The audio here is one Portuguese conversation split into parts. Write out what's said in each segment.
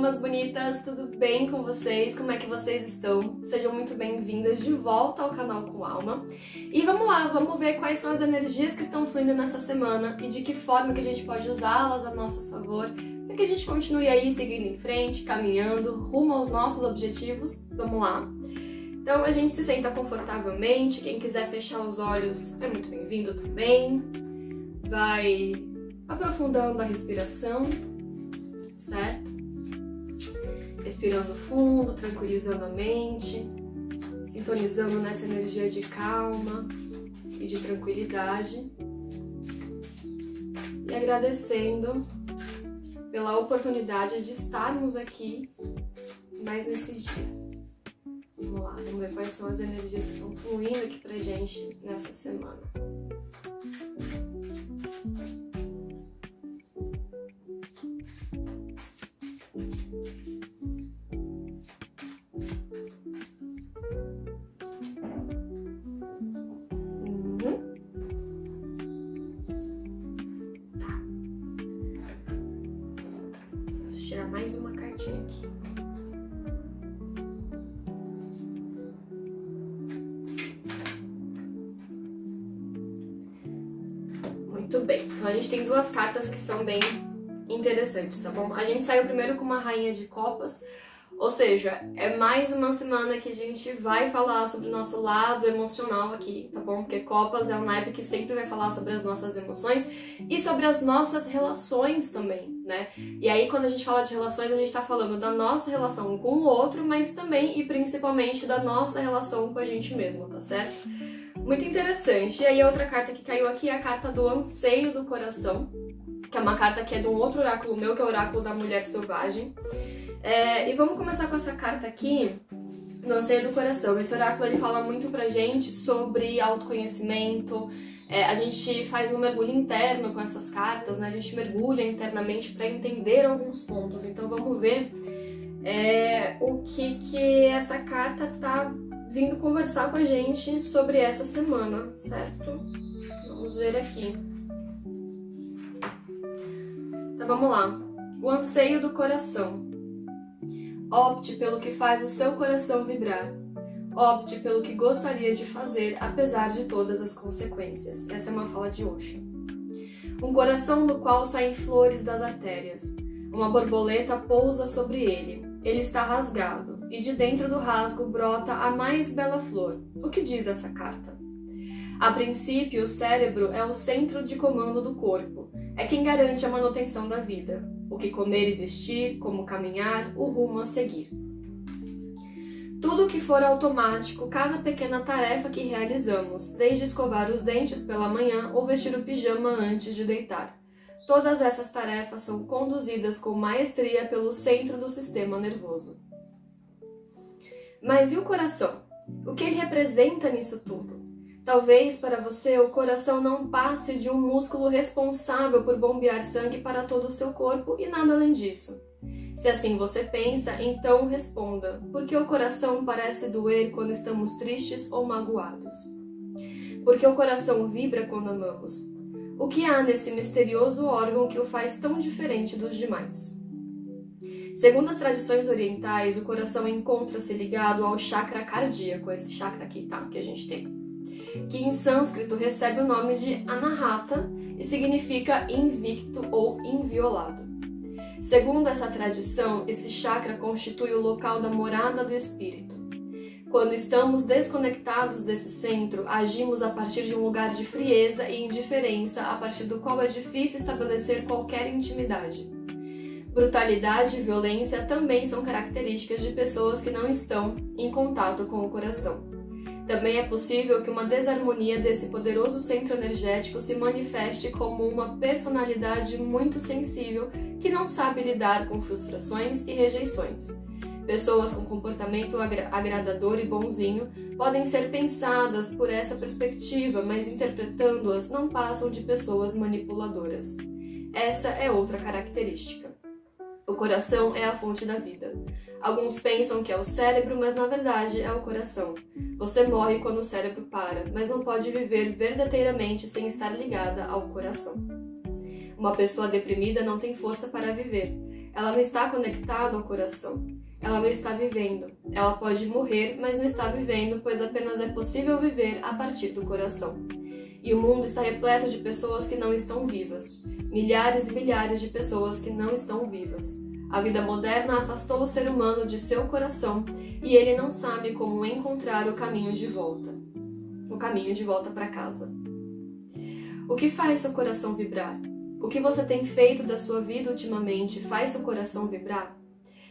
almas bonitas, tudo bem com vocês? Como é que vocês estão? Sejam muito bem-vindas de volta ao canal Com Alma. E vamos lá, vamos ver quais são as energias que estão fluindo nessa semana e de que forma que a gente pode usá-las a nosso favor para que a gente continue aí seguindo em frente, caminhando rumo aos nossos objetivos. Vamos lá? Então a gente se senta confortavelmente, quem quiser fechar os olhos é muito bem-vindo também. Vai aprofundando a respiração, certo? Respirando fundo, tranquilizando a mente, sintonizando nessa energia de calma e de tranquilidade e agradecendo pela oportunidade de estarmos aqui mais nesse dia. Vamos lá, vamos ver quais são as energias que estão fluindo aqui pra gente nessa semana. Tirar mais uma cartinha aqui. Muito bem, então a gente tem duas cartas que são bem interessantes, tá bom? A gente saiu primeiro com uma rainha de copas, ou seja, é mais uma semana que a gente vai falar sobre o nosso lado emocional aqui, tá bom? Porque copas é um naipe que sempre vai falar sobre as nossas emoções e sobre as nossas relações também, né? E aí quando a gente fala de relações, a gente tá falando da nossa relação com o outro, mas também e principalmente da nossa relação com a gente mesmo, tá certo? Muito interessante. E aí a outra carta que caiu aqui é a carta do anseio do coração, que é uma carta que é de um outro oráculo meu, que é o oráculo da mulher selvagem. E vamos começar com essa carta aqui, do anseio do coração. Esse oráculo ele fala muito pra gente sobre autoconhecimento. A gente faz um mergulho interno com essas cartas, né? A gente mergulha internamente para entender alguns pontos. Então vamos ver o que essa carta tá vindo conversar com a gente sobre essa semana, certo? Vamos ver aqui. Então vamos lá. O anseio do coração. Opte pelo que faz o seu coração vibrar. Opte pelo que gostaria de fazer, apesar de todas as consequências. Essa é uma fala de Osho. Um coração no qual saem flores das artérias. Uma borboleta pousa sobre ele. Ele está rasgado, e de dentro do rasgo brota a mais bela flor. O que diz essa carta? A princípio, o cérebro é o centro de comando do corpo. É quem garante a manutenção da vida. O que comer e vestir, como caminhar, o rumo a seguir. Tudo que for automático, cada pequena tarefa que realizamos, desde escovar os dentes pela manhã ou vestir o pijama antes de deitar. Todas essas tarefas são conduzidas com maestria pelo centro do sistema nervoso. Mas e o coração? O que ele representa nisso tudo? Talvez para você o coração não passe de um músculo responsável por bombear sangue para todo o seu corpo e nada além disso. Se assim você pensa, então responda: por que o coração parece doer quando estamos tristes ou magoados? Porque o coração vibra quando amamos. O que há nesse misterioso órgão que o faz tão diferente dos demais? Segundo as tradições orientais, o coração encontra-se ligado ao chakra cardíaco, esse chakra aqui, tá, que a gente tem, que em sânscrito recebe o nome de Anahata e significa invicto ou inviolado. Segundo essa tradição, esse chakra constitui o local da morada do espírito. Quando estamos desconectados desse centro, agimos a partir de um lugar de frieza e indiferença, a partir do qual é difícil estabelecer qualquer intimidade. Brutalidade e violência também são características de pessoas que não estão em contato com o coração. Também é possível que uma desarmonia desse poderoso centro energético se manifeste como uma personalidade muito sensível que não sabe lidar com frustrações e rejeições. Pessoas com comportamento agradador e bonzinho podem ser pensadas por essa perspectiva, mas interpretando-as não passam de pessoas manipuladoras. Essa é outra característica. O coração é a fonte da vida. Alguns pensam que é o cérebro, mas na verdade é o coração. Você morre quando o cérebro para, mas não pode viver verdadeiramente sem estar ligada ao coração. Uma pessoa deprimida não tem força para viver. ela não está conectada ao coração. Ela não está vivendo. Ela pode morrer, mas não está vivendo, pois apenas é possível viver a partir do coração. E o mundo está repleto de pessoas que não estão vivas. Milhares e milhares de pessoas que não estão vivas. A vida moderna afastou o ser humano de seu coração e ele não sabe como encontrar o caminho de volta. O caminho de volta para casa. O que faz seu coração vibrar? O que você tem feito da sua vida ultimamente faz seu coração vibrar?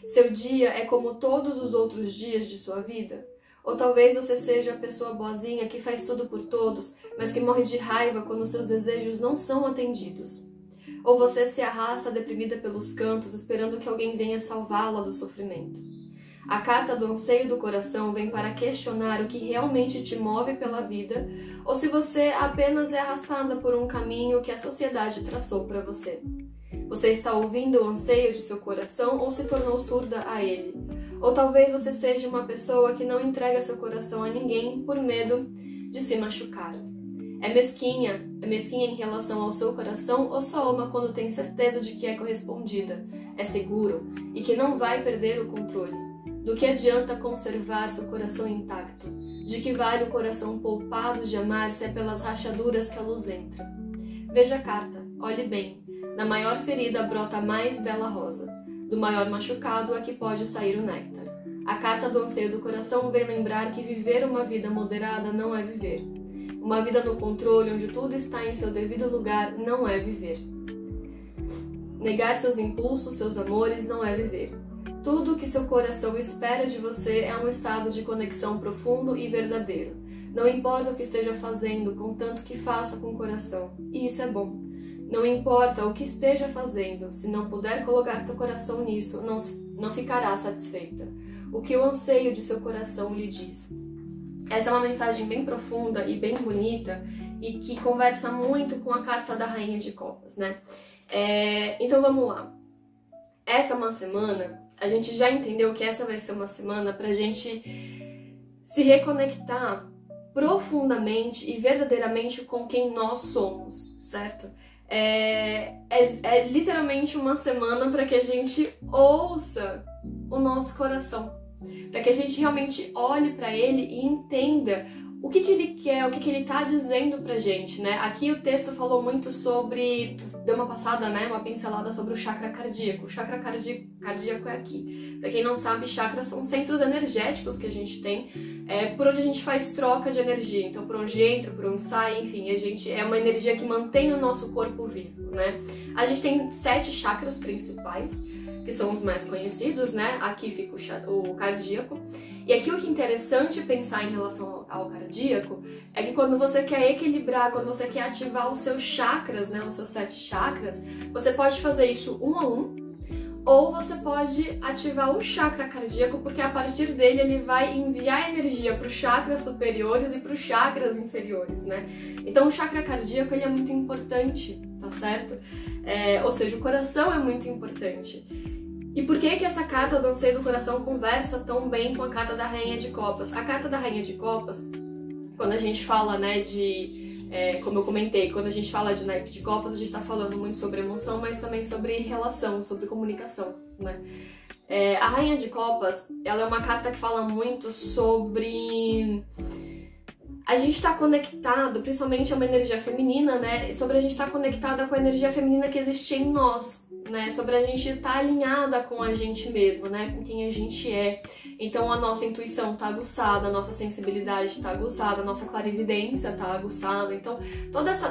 Seu dia é como todos os outros dias de sua vida? Ou talvez você seja a pessoa boazinha que faz tudo por todos, mas que morre de raiva quando seus desejos não são atendidos. Ou você se arrasta deprimida pelos cantos, esperando que alguém venha salvá-la do sofrimento. A carta do anseio do coração vem para questionar o que realmente te move pela vida, ou se você apenas é arrastada por um caminho que a sociedade traçou para você. Você está ouvindo o anseio de seu coração ou se tornou surda a ele? Ou talvez você seja uma pessoa que não entrega seu coração a ninguém por medo de se machucar. É mesquinha em relação ao seu coração ou só ama quando tem certeza de que é correspondida, é seguro e que não vai perder o controle? Do que adianta conservar seu coração intacto? De que vale o coração poupado de amar se é pelas rachaduras que a luz entra? Veja a carta, olhe bem. Da maior ferida brota a mais bela rosa. Do maior machucado é que pode sair o néctar. A carta do anseio do coração vem lembrar que viver uma vida moderada não é viver. Uma vida no controle, onde tudo está em seu devido lugar, não é viver. Negar seus impulsos, seus amores, não é viver. Tudo o que seu coração espera de você é um estado de conexão profundo e verdadeiro. Não importa o que esteja fazendo, contanto que faça com o coração. E isso é bom. Não importa o que esteja fazendo, se não puder colocar teu coração nisso, não ficará satisfeita. O que o anseio de seu coração lhe diz. Essa é uma mensagem bem profunda e bem bonita e que conversa muito com a carta da Rainha de Copas, né? Então vamos lá. Essa é uma semana, a gente já entendeu que essa vai ser uma semana pra gente se reconectar profundamente e verdadeiramente com quem nós somos, certo? É literalmente uma semana para que a gente ouça o nosso coração, para que a gente realmente olhe para ele e entenda o que ele quer, o que ele tá dizendo pra gente, né? Aqui o texto falou muito sobre, deu uma passada, né? Uma pincelada sobre o chakra cardíaco. O chakra cardíaco é aqui. Pra quem não sabe, chakras são centros energéticos que a gente tem, por onde a gente faz troca de energia. Então, por onde entra, por onde sai, enfim, é uma energia que mantém o nosso corpo vivo, né? A gente tem 7 chakras principais, que são os mais conhecidos, né? Aqui fica o cardíaco. E aqui o que é interessante pensar em relação ao cardíaco é que quando você quer equilibrar, quando você quer ativar os seus chakras, né, os seus 7 chakras, você pode fazer isso um a um, ou você pode ativar o chakra cardíaco, porque a partir dele ele vai enviar energia para os chakras superiores e para os chakras inferiores, né? Então o chakra cardíaco ele é muito importante, tá certo? Ou seja, o coração é muito importante. E por que essa carta do anseio do coração conversa tão bem com a carta da Rainha de Copas? A carta da Rainha de Copas, quando a gente fala, né, como eu comentei, quando a gente fala de naipe de copas, a gente tá falando muito sobre emoção, mas também sobre relação, sobre comunicação, né? A Rainha de Copas, ela é uma carta que fala muito sobre a gente estar conectado, principalmente é uma energia feminina, né? Sobre a gente estar conectada com a energia feminina que existe em nós, né? Sobre a gente estar alinhada com a gente mesmo, né? Com quem a gente é. Então a nossa intuição tá aguçada, a nossa sensibilidade tá aguçada, a nossa clarividência tá aguçada. Então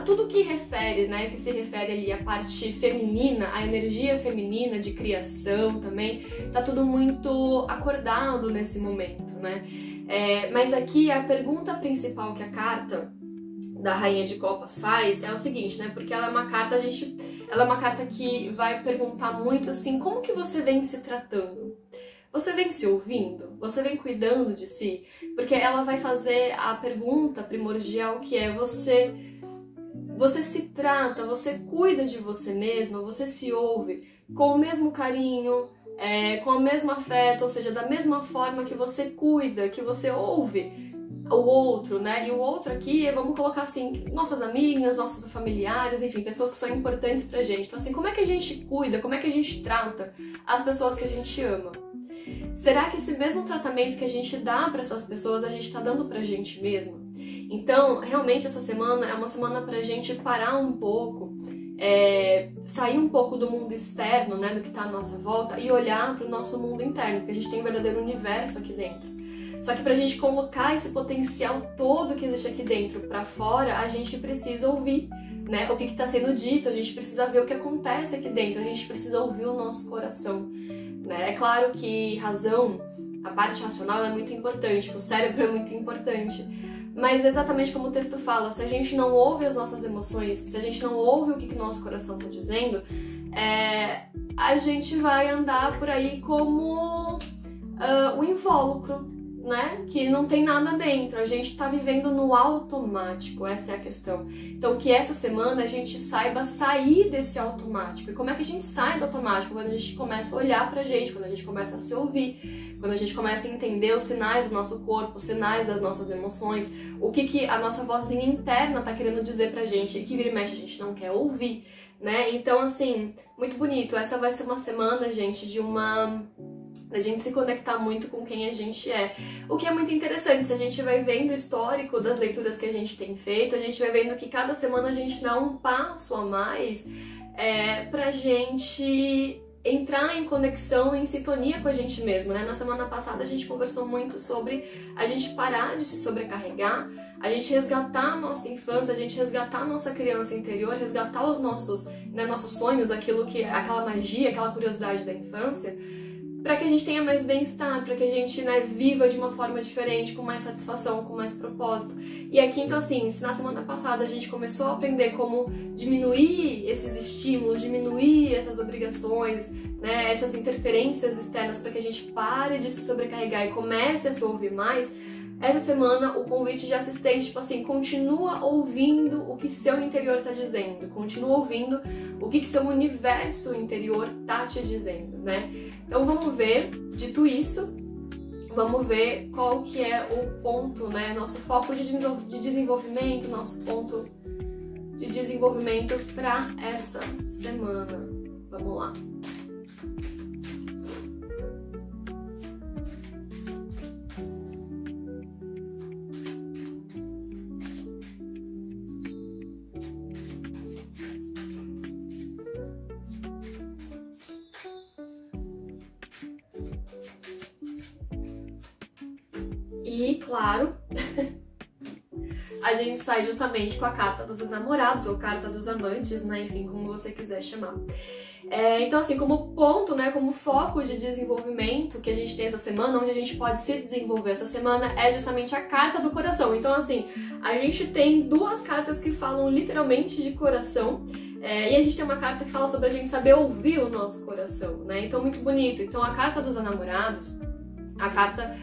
tudo que refere, né? Que se refere ali à parte feminina, a energia feminina de criação também, tá tudo muito acordado nesse momento, né? Mas aqui a pergunta principal que a carta da Rainha de Copas faz é o seguinte, né? Porque ela é uma carta, ela é uma carta que vai perguntar muito assim, como que você vem se tratando? Você vem se ouvindo? Você vem cuidando de si? Porque ela vai fazer a pergunta primordial que é você se trata, você cuida de você mesma, você se ouve com o mesmo carinho, com o mesmo afeto, ou seja, da mesma forma que você cuida, que você ouve o outro, né? E o outro aqui, vamos colocar assim, nossas amigas, nossos familiares, enfim, pessoas que são importantes pra gente. Então assim, como é que a gente cuida, como é que a gente trata as pessoas que a gente ama? Será que esse mesmo tratamento que a gente dá para essas pessoas, a gente tá dando pra gente mesmo? Então, realmente essa semana é uma semana pra gente parar um pouco, sair um pouco do mundo externo, né, do que tá à nossa volta, e olhar pro nosso mundo interno, porque a gente tem um verdadeiro universo aqui dentro. Só que pra gente colocar esse potencial todo que existe aqui dentro pra fora, a gente precisa ouvir, né, o que tá sendo dito, a gente precisa ver o que acontece aqui dentro, a gente precisa ouvir o nosso coração, né? É claro que razão, a parte racional é muito importante, o cérebro é muito importante, mas exatamente como o texto fala, se a gente não ouve as nossas emoções, se a gente não ouve o que o nosso coração tá dizendo, a gente vai andar por aí como um invólucro, né? Que não tem nada dentro, a gente tá vivendo no automático, essa é a questão. Então que essa semana a gente saiba sair desse automático. E como é que a gente sai do automático? Quando a gente começa a olhar pra gente, quando a gente começa a se ouvir, quando a gente começa a entender os sinais do nosso corpo, os sinais das nossas emoções, o que a nossa vozinha interna tá querendo dizer pra gente e que vira e mexe a gente não quer ouvir, né? Então assim, muito bonito, essa vai ser uma semana, gente, da gente se conectar muito com quem a gente é. O que é muito interessante, se a gente vai vendo o histórico das leituras que a gente tem feito, a gente vai vendo que cada semana a gente dá um passo a mais pra gente entrar em conexão, em sintonia com a gente mesmo, né? Na semana passada a gente conversou muito sobre a gente parar de se sobrecarregar, a gente resgatar a nossa infância, a gente resgatar a nossa criança interior, resgatar os nossos sonhos, aquela magia, aquela curiosidade da infância, para que a gente tenha mais bem-estar, para que a gente, né, viva de uma forma diferente, com mais satisfação, com mais propósito. E aqui, então assim, se na semana passada a gente começou a aprender como diminuir esses estímulos, diminuir essas obrigações, né, essas interferências externas para que a gente pare de se sobrecarregar e comece a se ouvir mais, essa semana o convite de assistente, tipo assim, continua ouvindo o que seu interior tá dizendo, continua ouvindo o que seu universo interior tá te dizendo, né? Então vamos ver, dito isso, vamos ver qual que é o ponto, né? Nosso foco de desenvolvimento, nosso ponto de desenvolvimento para essa semana. Vamos lá. E, claro, a gente sai justamente com a carta dos namorados, ou carta dos amantes, né? Enfim, como você quiser chamar. Então, assim, como ponto, né, como foco de desenvolvimento que a gente tem essa semana, onde a gente pode se desenvolver essa semana, é justamente a carta do coração. Então, assim, a gente tem duas cartas que falam literalmente de coração, e a gente tem uma carta que fala sobre a gente saber ouvir o nosso coração, né? Então, muito bonito. Então, a carta dos namorados, a carta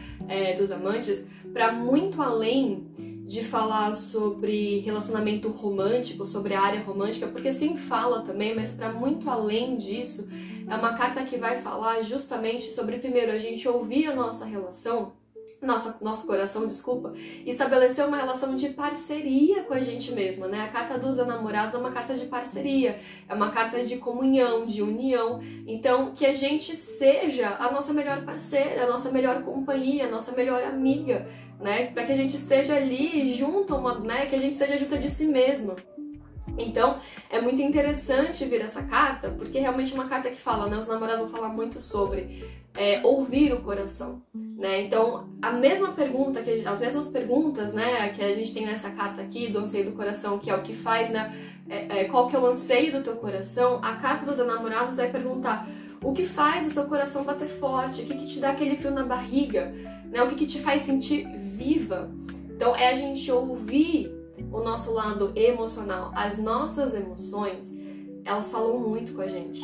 dos amantes, para muito além de falar sobre relacionamento romântico, sobre a área romântica, porque sim fala também, mas para muito além disso, é uma carta que vai falar justamente sobre, primeiro, a gente ouvir a nossa relação, nosso coração, desculpa, estabelecer uma relação de parceria com a gente mesma, né? A carta dos namorados é uma carta de parceria, é uma carta de comunhão, de união. Então, que a gente seja a nossa melhor parceira, a nossa melhor companhia, a nossa melhor amiga, né? Para que a gente esteja ali junto, né? Que a gente seja junto de si mesma. Então, é muito interessante vir essa carta, porque realmente é uma carta que fala, né? Os namorados vão falar muito sobre ouvir o coração, né? Então, as mesmas perguntas, né, que a gente tem nessa carta aqui, do anseio do coração, que é o que faz, né? Qual que é o anseio do teu coração? A carta dos namorados vai perguntar o que faz o seu coração bater forte, o que te dá aquele frio na barriga, né? O que te faz sentir viva. Então, é a gente ouvir o nosso lado emocional, as nossas emoções, elas falam muito com a gente.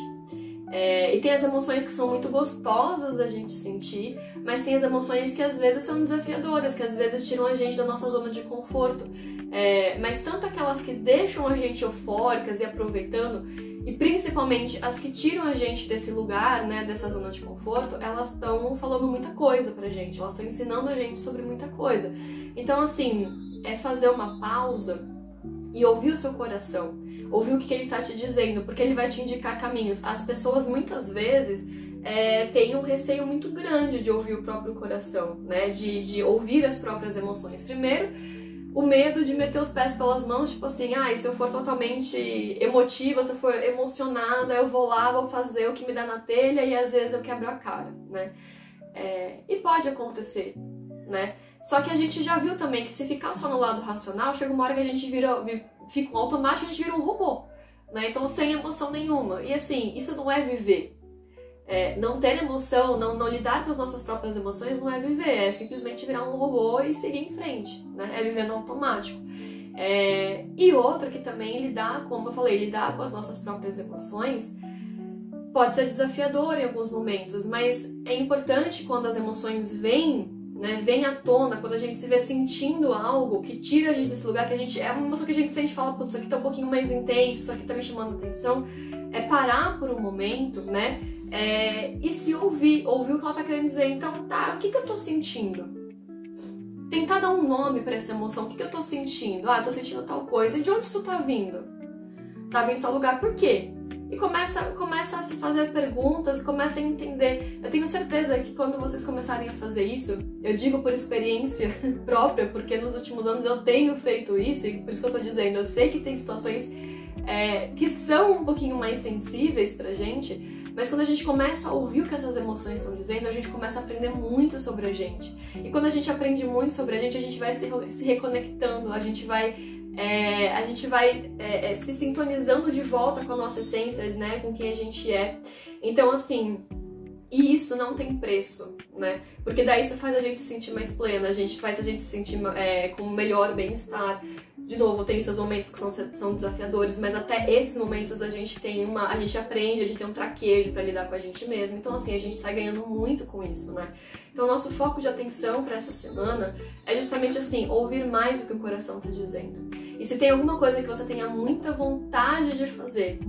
E tem as emoções que são muito gostosas da gente sentir, mas tem as emoções que às vezes são desafiadoras, que às vezes tiram a gente da nossa zona de conforto. Mas tanto aquelas que deixam a gente eufóricas e aproveitando, E principalmente as que tiram a gente desse lugar, né, dessa zona de conforto, elas estão falando muita coisa pra gente, elas estão ensinando a gente sobre muita coisa. Então, assim, é fazer uma pausa e ouvir o seu coração, ouvir o que ele tá te dizendo, porque ele vai te indicar caminhos. As pessoas, muitas vezes, têm um receio muito grande de ouvir o próprio coração, né, de ouvir as próprias emoções. Primeiro, o medo de meter os pés pelas mãos, tipo assim, e se eu for totalmente emotiva, se eu for emocionada, eu vou lá, vou fazer o que me dá na telha e às vezes eu quebro a cara, né? E pode acontecer, né? Só que a gente já viu também que se ficar só no lado racional, chega uma hora que a gente fica um automático, a gente vira um robô, né? Então sem emoção nenhuma. E assim, isso não é viver. Não ter emoção, não lidar com as nossas próprias emoções não é viver, é simplesmente virar um robô e seguir em frente, né? É viver no automático. E outra que também lidar, como eu falei, lidar com as nossas próprias emoções pode ser desafiador em alguns momentos, mas é importante quando as emoções vêm, né, vem à tona, quando a gente se vê sentindo algo que tira a gente desse lugar, que a gente, é uma emoção que a gente sente e fala, putz, isso aqui tá um pouquinho mais intenso, isso aqui tá me chamando atenção, parar por um momento, né, e se ouvir o que ela tá querendo dizer. Então, tá, o que eu tô sentindo? Tentar dar um nome pra essa emoção, o que eu tô sentindo? Eu tô sentindo tal coisa, e de onde isso tá vindo? Tá vindo de tal lugar, por quê? E começa a se fazer perguntas, começa a entender. Eu tenho certeza que quando vocês começarem a fazer isso, eu digo por experiência própria, porque nos últimos anos eu tenho feito isso, e por isso que eu tô dizendo, eu sei que tem situações que são um pouquinho mais sensíveis pra gente, mas quando a gente começa a ouvir o que essas emoções estão dizendo, a gente começa a aprender muito sobre a gente. E quando a gente aprende muito sobre a gente vai se reconectando, a gente vai se sintonizando de volta com a nossa essência, né, com quem a gente é. Então, assim, e isso não tem preço, né? Porque daí isso faz a gente se sentir mais plena, faz a gente se sentir com um melhor bem-estar. De novo, tem esses momentos que são desafiadores, mas até esses momentos a gente aprende, a gente tem um traquejo pra lidar com a gente mesmo. Então, assim, a gente sai ganhando muito com isso, né? Então, nosso foco de atenção pra essa semana é justamente assim, ouvir mais o que o coração tá dizendo. E se tem alguma coisa que você tenha muita vontade de fazer,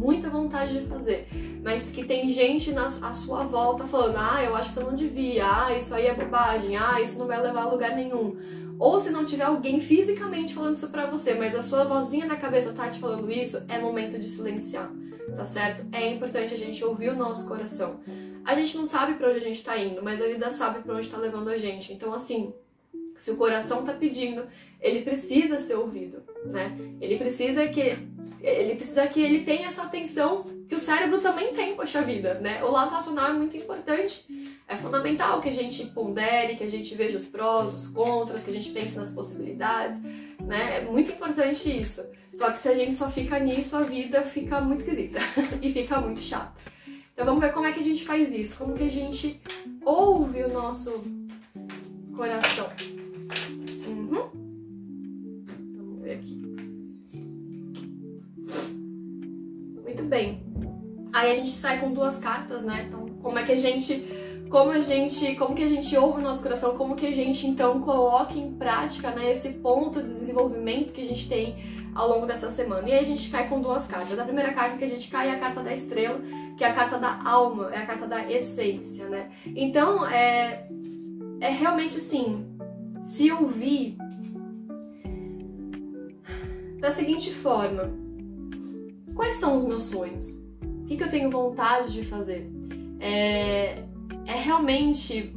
mas que tem gente à sua volta falando, eu acho que você não devia, isso aí é bobagem, isso não vai levar a lugar nenhum. Ou se não tiver alguém fisicamente falando isso pra você, mas a sua vozinha na cabeça tá te falando isso, é momento de silenciar, tá certo? É importante a gente ouvir o nosso coração. A gente não sabe pra onde a gente tá indo, mas a vida sabe pra onde tá levando a gente. Então, assim, se o coração tá pedindo, ele precisa ser ouvido, né? Ele precisa que ele tenha essa atenção que o cérebro também tem, poxa vida, né? O lado racional é muito importante. É fundamental que a gente pondere, que a gente veja os prós, os contras, que a gente pense nas possibilidades, né? É muito importante isso. Só que se a gente só fica nisso, a vida fica muito esquisita e fica muito chata. Então vamos ver como é que a gente faz isso, como que a gente ouve o nosso coração. Vamos ver aqui. Muito bem. Aí a gente sai com duas cartas, né? Então, como que a gente ouve o nosso coração, como que a gente então coloca em prática, né, esse ponto de desenvolvimento que a gente tem ao longo dessa semana. E aí a gente cai com duas cartas. A primeira carta que a gente cai é a carta da estrela, que é a carta da alma, é a carta da essência, né? Então, é realmente assim, se ouvir da seguinte forma: quais são os meus sonhos? O que eu tenho vontade de fazer? Realmente,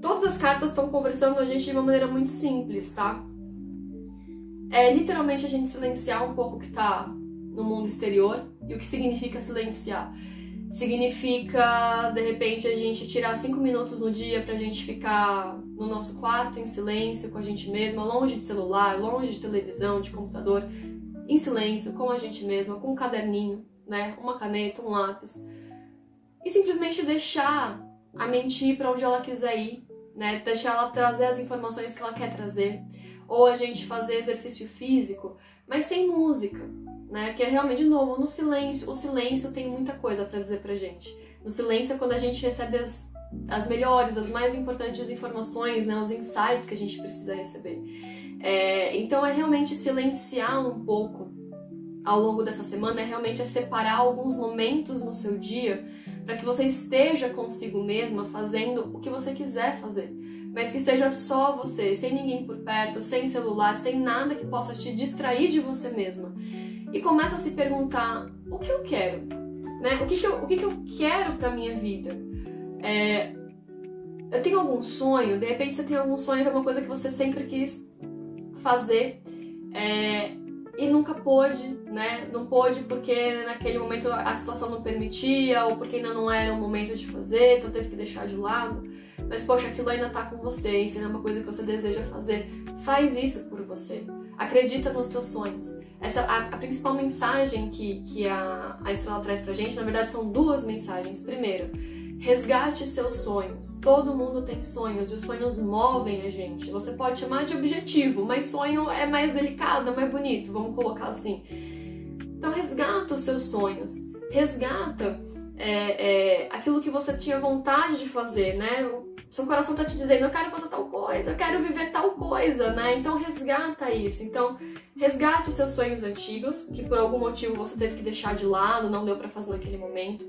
todas as cartas estão conversando com a gente de uma maneira muito simples, tá? Literalmente a gente silenciar um pouco o que tá no mundo exterior. E o que significa silenciar? Significa, de repente, a gente tirar 5 minutos no dia pra gente ficar no nosso quarto em silêncio com a gente mesma, longe de celular, longe de televisão, de computador, em silêncio com a gente mesma, com um caderninho, né, uma caneta, um lápis, e simplesmente deixar a mente ir pra onde ela quiser ir, né, deixar ela trazer as informações que ela quer trazer, ou a gente fazer exercício físico, mas sem música, né, que é realmente, de novo, no silêncio. O silêncio tem muita coisa pra dizer pra gente. No silêncio é quando a gente recebe as melhores, as mais importantes informações, né, os insights que a gente precisa receber. Então é realmente silenciar um pouco ao longo dessa semana é realmente separar alguns momentos no seu dia para que você esteja consigo mesma fazendo o que você quiser fazer, mas que esteja só você, sem ninguém por perto, sem celular, sem nada que possa te distrair de você mesma. E começa a se perguntar, o que eu quero? Né? O que eu quero para minha vida? Eu tenho algum sonho? De repente você tem algum sonho que é uma coisa que você sempre quis fazer e nunca pôde, né? Não pôde porque naquele momento a situação não permitia ou porque ainda não era o momento de fazer, então teve que deixar de lado. Mas, poxa, aquilo ainda tá com você, isso ainda é uma coisa que você deseja fazer. Faz isso por você. Acredita nos teus sonhos. A principal mensagem que a Estrela traz pra gente, na verdade, são duas mensagens. Primeiro, resgate seus sonhos. Todo mundo tem sonhos e os sonhos movem a gente. Você pode chamar de objetivo, mas sonho é mais delicado, é mais bonito, vamos colocar assim. Então, resgata os seus sonhos. Resgata aquilo que você tinha vontade de fazer, né? Seu coração tá te dizendo, eu quero fazer tal coisa, eu quero viver tal coisa, né? Então resgata isso. Então resgate seus sonhos antigos, que por algum motivo você teve que deixar de lado, não deu pra fazer naquele momento.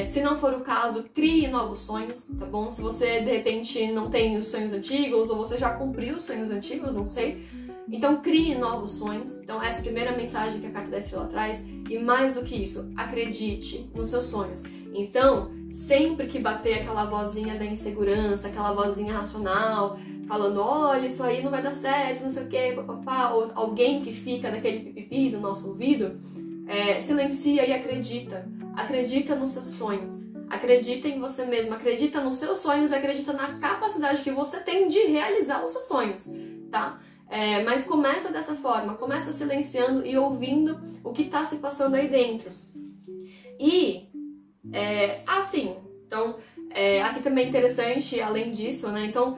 Se não for o caso, crie novos sonhos, tá bom? Se você de repente não tem os sonhos antigos, ou você já cumpriu os sonhos antigos, não sei. Então crie novos sonhos. Então essa é a primeira mensagem que a Carta da Estrela traz. E mais do que isso, acredite nos seus sonhos. Então, sempre que bater aquela vozinha da insegurança, aquela vozinha racional, falando, olha, isso aí não vai dar certo, não sei o que, papapá, ou alguém que fica naquele pipipi do nosso ouvido, silencia e acredita. Acredita nos seus sonhos. Acredita em você mesmo. Acredita nos seus sonhos e acredita na capacidade que você tem de realizar os seus sonhos, tá? Mas começa dessa forma, começa silenciando e ouvindo o que está se passando aí dentro. E, então, aqui também é interessante, além disso, né, então,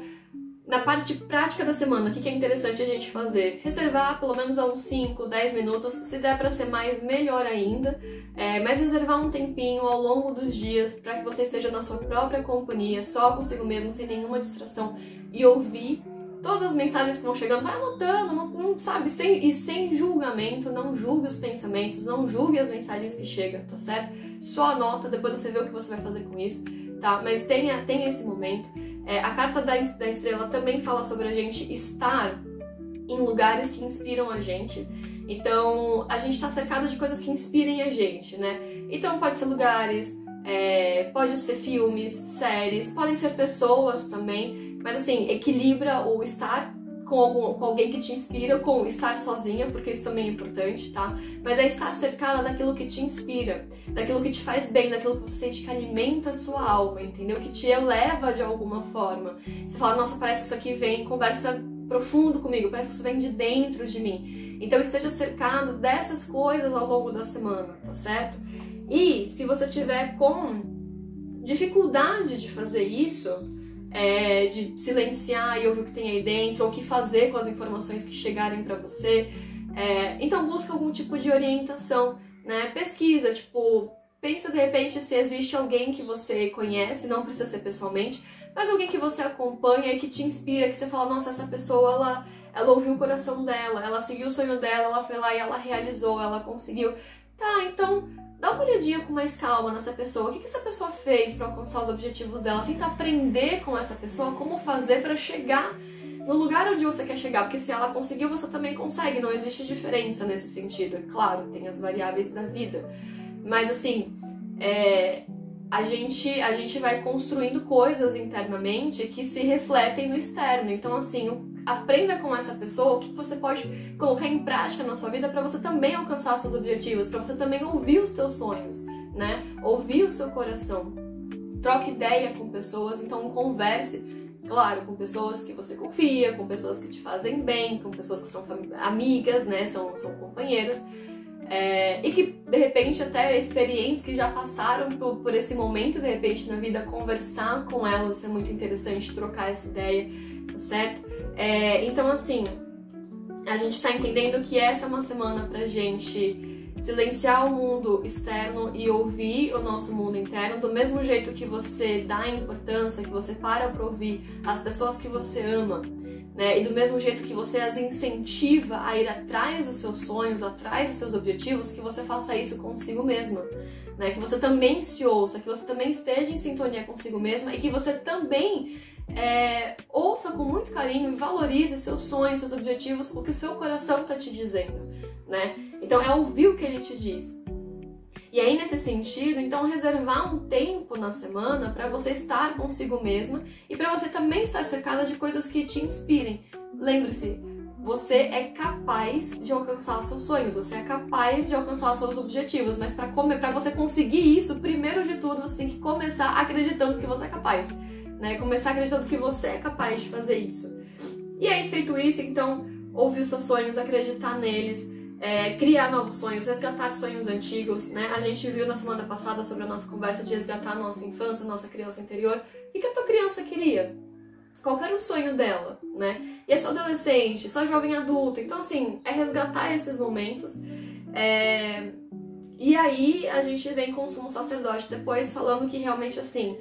na parte prática da semana, o que é interessante a gente fazer? Reservar pelo menos uns 5, 10 minutos, se der para ser mais, melhor ainda, mas reservar um tempinho ao longo dos dias para que você esteja na sua própria companhia, só consigo mesmo, sem nenhuma distração, e ouvir todas as mensagens que vão chegando, vai anotando, não sabe, sem julgamento, não julgue os pensamentos, não julgue as mensagens que chegam, tá certo? Só anota, depois você vê o que você vai fazer com isso, tá? Mas tenha esse momento. A Carta da Estrela também fala sobre a gente estar em lugares que inspiram a gente. Então, a gente tá cercado de coisas que inspirem a gente, né? Então, pode ser lugares, pode ser filmes, séries, podem ser pessoas também. Mas assim, equilibra o estar com alguém que te inspira com estar sozinha, porque isso também é importante, tá? Mas é estar cercada daquilo que te inspira, daquilo que te faz bem, daquilo que você sente que alimenta a sua alma, entendeu? Que te eleva de alguma forma. Você fala, nossa, parece que isso aqui vem, conversa profundo comigo, parece que isso vem de dentro de mim. Então esteja cercado dessas coisas ao longo da semana, tá certo? E se você tiver com dificuldade de fazer isso, de silenciar e ouvir o que tem aí dentro, ou o que fazer com as informações que chegarem para você, então busca algum tipo de orientação, né? Pesquisa, tipo, pensa de repente se existe alguém que você conhece, não precisa ser pessoalmente, mas alguém que você acompanha e que te inspira, que você fala, nossa, essa pessoa, ela ouviu o coração dela, ela seguiu o sonho dela, ela foi lá e ela realizou, ela conseguiu. Tá, então dá uma olhadinha com mais calma nessa pessoa. O que essa pessoa fez para alcançar os objetivos dela? Tenta aprender com essa pessoa como fazer para chegar no lugar onde você quer chegar. Porque se ela conseguiu, você também consegue. Não existe diferença nesse sentido. É claro, tem as variáveis da vida. Mas assim, a gente vai construindo coisas internamente que se refletem no externo. Então assim, aprenda com essa pessoa o que você pode colocar em prática na sua vida para você também alcançar seus objetivos, para você também ouvir os teus sonhos, né? Ouvir o seu coração. Troque ideia com pessoas, então converse, claro, com pessoas que você confia, com pessoas que te fazem bem, com pessoas que são amigas, né? São companheiras. E que, de repente, até experiências que já passaram por esse momento, de repente, na vida, conversar com elas é muito interessante, trocar essa ideia, tá certo? Então, assim, a gente tá entendendo que essa é uma semana pra gente silenciar o mundo externo e ouvir o nosso mundo interno, do mesmo jeito que você dá importância, que você para ouvir as pessoas que você ama, né? E do mesmo jeito que você as incentiva a ir atrás dos seus sonhos, atrás dos seus objetivos, que você faça isso consigo mesma, né? Que você também se ouça, que você também esteja em sintonia consigo mesma e que você também ouça com muito carinho e valorize seus sonhos, seus objetivos, o que o seu coração está te dizendo, né? Então é ouvir o que ele te diz. E aí, nesse sentido, então reservar um tempo na semana para você estar consigo mesma e para você também estar cercada de coisas que te inspirem. Lembre-se, você é capaz de alcançar os seus sonhos, você é capaz de alcançar os seus objetivos, mas para você conseguir isso, primeiro de tudo, você tem que começar acreditando que você é capaz, né? Começar acreditando que você é capaz de fazer isso. E aí, feito isso, então, ouvir os seus sonhos, acreditar neles, criar novos sonhos, resgatar sonhos antigos, né? A gente viu na semana passada sobre a nossa conversa de resgatar a nossa infância, a nossa criança interior. O que a tua criança queria? Qual era o sonho dela, né? E é só adolescente, só jovem adulto. Então, assim, é resgatar esses momentos. E aí a gente vem com o sumo sacerdote depois falando que realmente, assim,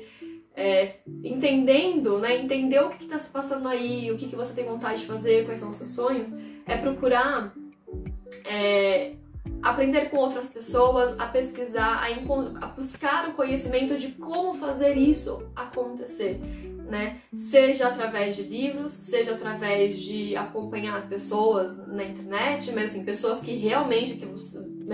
entendendo, né? Entender o que está se passando aí, o que você tem vontade de fazer, quais são os seus sonhos, procurar aprender com outras pessoas, a pesquisar, a buscar o conhecimento de como fazer isso acontecer, né? Seja através de livros, seja através de acompanhar pessoas na internet, mas assim, pessoas que realmente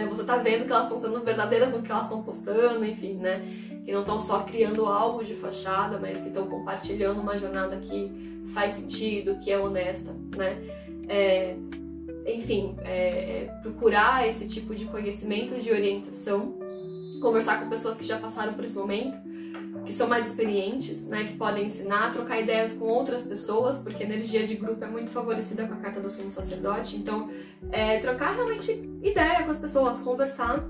você tá vendo que elas estão sendo verdadeiras no que elas estão postando, enfim, né? Que não estão só criando algo de fachada, mas que estão compartilhando uma jornada que faz sentido, que é honesta, né? Enfim, procurar esse tipo de conhecimento, de orientação, conversar com pessoas que já passaram por esse momento, que são mais experientes, né, que podem ensinar, trocar ideias com outras pessoas, porque a energia de grupo é muito favorecida com a carta do sumo sacerdote, então trocar realmente ideia com as pessoas, conversar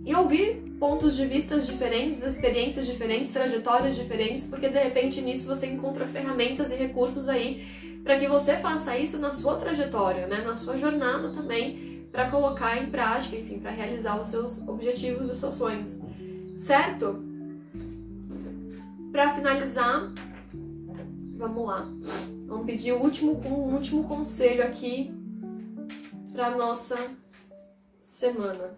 e ouvir pontos de vista diferentes, experiências diferentes, trajetórias diferentes, porque de repente nisso você encontra ferramentas e recursos aí para que você faça isso na sua trajetória, né? Na sua jornada também, para colocar em prática, enfim, para realizar os seus objetivos e os seus sonhos, certo? Para finalizar, vamos lá, vamos pedir um último conselho aqui para nossa semana.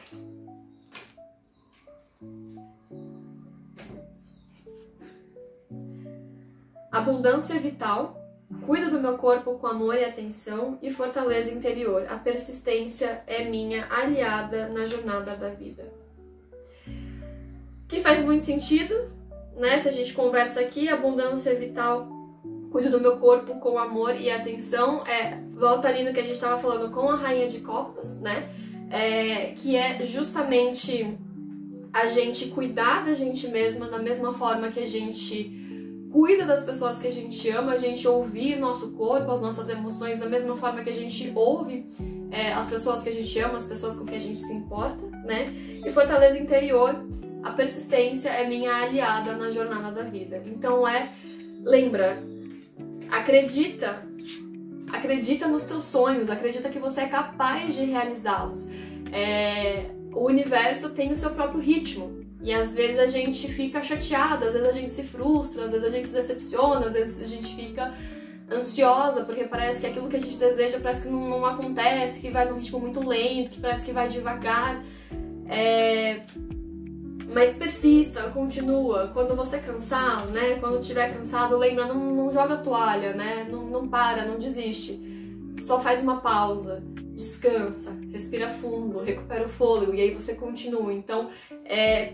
Abundância vital. Cuido do meu corpo com amor e atenção e fortaleza interior. A persistência é minha aliada na jornada da vida. Que faz muito sentido, né? Se a gente conversa aqui, abundância vital, cuido do meu corpo com amor e atenção. Volta ali no que a gente estava falando com a Rainha de Copas, né? Que é justamente a gente cuidar da gente mesma da mesma forma que a gente cuida das pessoas que a gente ama, a gente ouvir o nosso corpo, as nossas emoções da mesma forma que a gente ouve as pessoas que a gente ama, as pessoas com quem a gente se importa, né? E fortaleza interior, a persistência é minha aliada na jornada da vida. Então lembra, acredita nos teus sonhos, acredita que você é capaz de realizá-los. O universo tem o seu próprio ritmo. E às vezes a gente fica chateada, às vezes a gente se frustra, às vezes a gente se decepciona, às vezes a gente fica ansiosa, porque parece que aquilo que a gente deseja parece que não acontece, que vai num ritmo muito lento, que parece que vai devagar. Mas persista, continua. Quando você cansar, né? Quando estiver cansado, lembra, não joga a toalha, né? Não para, não desiste. Só faz uma pausa. Descansa, respira fundo, recupera o fôlego e aí você continua. Então,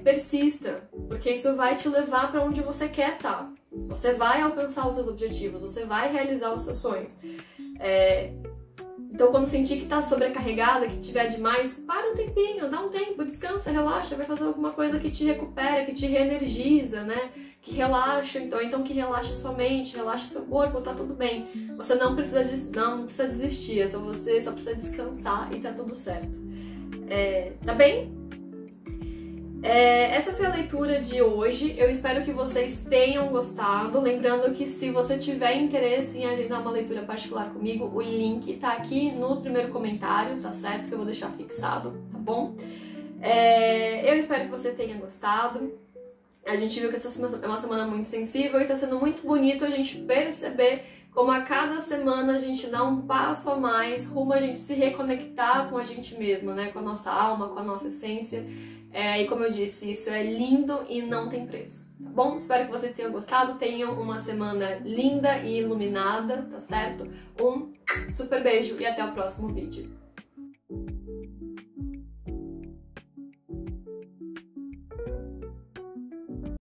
persista, porque isso vai te levar para onde você quer estar. Você vai alcançar os seus objetivos, você vai realizar os seus sonhos. Então, quando sentir que tá sobrecarregada, que tiver demais, para um tempinho, dá um tempo, descansa, relaxa, vai fazer alguma coisa que te recupera, que te reenergiza, né? Que relaxa, então que relaxe sua mente, relaxe seu corpo, tá tudo bem. Você não precisa desistir, você só precisa descansar e tá tudo certo. Tá bem? Essa foi a leitura de hoje, eu espero que vocês tenham gostado, lembrando que se você tiver interesse em agendar uma leitura particular comigo, o link tá aqui no primeiro comentário, tá certo? Que eu vou deixar fixado, tá bom? Eu espero que você tenha gostado. A gente viu que essa é uma semana muito sensível e tá sendo muito bonito a gente perceber como a cada semana a gente dá um passo a mais rumo a gente se reconectar com a gente mesma, né? Com a nossa alma, com a nossa essência. E como eu disse, isso é lindo e não tem preço, tá bom? Espero que vocês tenham gostado, tenham uma semana linda e iluminada, tá certo? Um super beijo e até o próximo vídeo.